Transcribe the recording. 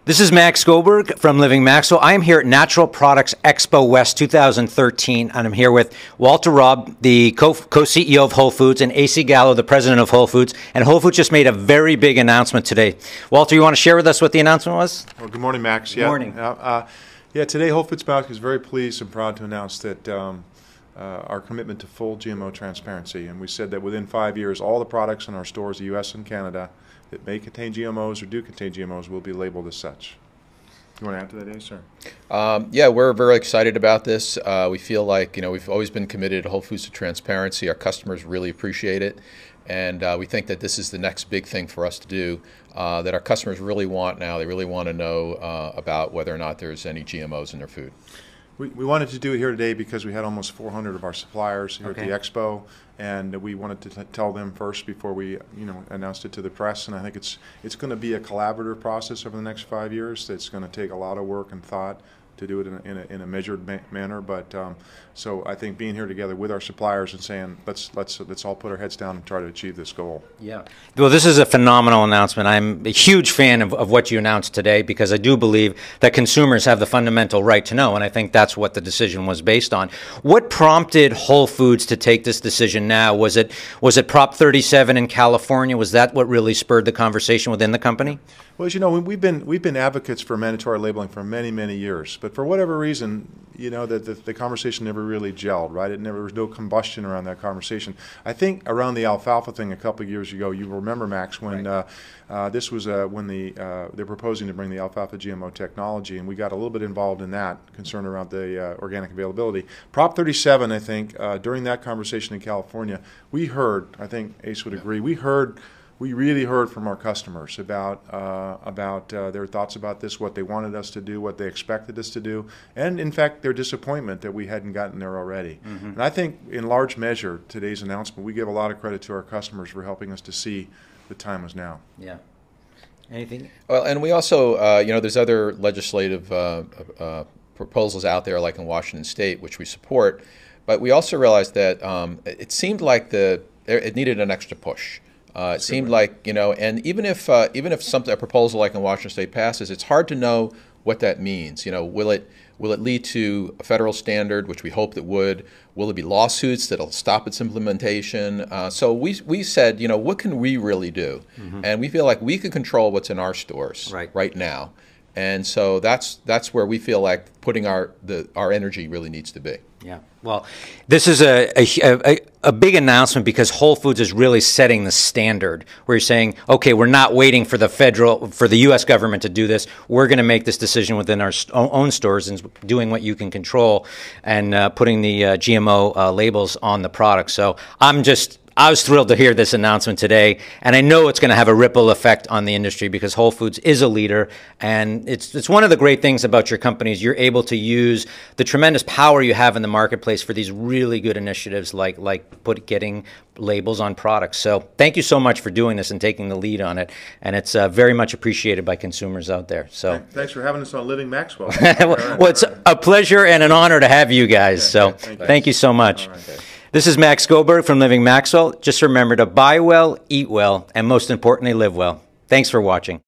This is Max Goldberg from Living Maxwell. I am here at Natural Products Expo West 2013, and I'm here with Walter Robb, the co-CEO of Whole Foods, and AC Gallo, the president of Whole Foods. And Whole Foods just made a very big announcement today. Walter, you want to share with us what the announcement was? Well, good morning, Max. Good morning. Yeah, today Whole Foods Milk is very pleased and proud to announce that our commitment to full GMO transparency. And we said that within 5 years, all the products in our stores, the U.S. and Canada, that may contain GMOs or do contain GMOs will be labeled as such. You want to add to that, Ace, sir? Yeah, we're very excited about this. We feel like, we've always been committed to Whole Foods to transparency. Our customers really appreciate it. And we think that this is the next big thing for us to do that our customers really want now. They really want to know about whether or not there's any GMOs in their food. We wanted to do it here today because we had almost 400 of our suppliers here at the expo, and we wanted to tell them first before we announced it to the press. And I think it's going to be a collaborative process over the next 5 years. That's going to take a lot of work and thought to do it in a measured manner. But so I think being here together with our suppliers and saying let's all put our heads down and try to achieve this goal. Yeah. Well, this is a phenomenal announcement. I'm a huge fan of what you announced today because I do believe that consumers have the fundamental right to know, and I think that's what the decision was based on. What prompted Whole Foods to take this decision now? Was it Prop 37 in California? Was that what really spurred the conversation within the company? Well, as you know, we've been advocates for mandatory labeling for many years, but for whatever reason, the conversation never really gelled, right? There was no combustion around that conversation. I think around the alfalfa thing a couple of years ago, you remember, Max, when this was when they're proposing to bring the alfalfa GMO technology, and we got a little bit involved in that, concern around the organic availability. Prop 37, I think, during that conversation in California, we heard, I think Ace would agree, we really heard from our customers about their thoughts about this, what they wanted us to do, what they expected us to do, and in fact their disappointment that we hadn't gotten there already. And I think in large measure today's announcement, we give a lot of credit to our customers for helping us to see the time was now. Yeah. Anything? Well, and we also, there's other legislative proposals out there, like in Washington State, which we support, but we also realized that it seemed like it needed an extra push. It seemed like, and even if a proposal like in Washington State passes, it's hard to know what that means. Will it lead to a federal standard, which we hoped it would? Will there be lawsuits that'll stop its implementation? So we said, what can we really do? And we feel like we can control what's in our stores right now. And so that's where we feel like putting our energy really needs to be. Yeah. Well, this is a big announcement because Whole Foods is really setting the standard where you're saying, okay, we're not waiting for the U.S. government to do this. We're going to make this decision within our own stores and doing what you can control and putting the GMO labels on the product. So I was thrilled to hear this announcement today, and I know it's going to have a ripple effect on the industry because Whole Foods is a leader, and it's one of the great things about your company is you're able to use the tremendous power you have in the marketplace for these really good initiatives like getting labels on products. So thank you so much for doing this and taking the lead on it, and it's very much appreciated by consumers out there. So thanks for having us on Living Maxwell. Well, it's a pleasure and an honor to have you guys. So thank you so much. This is Max Goldberg from Living Maxwell. Just remember to buy well, eat well, and most importantly, live well. Thanks for watching.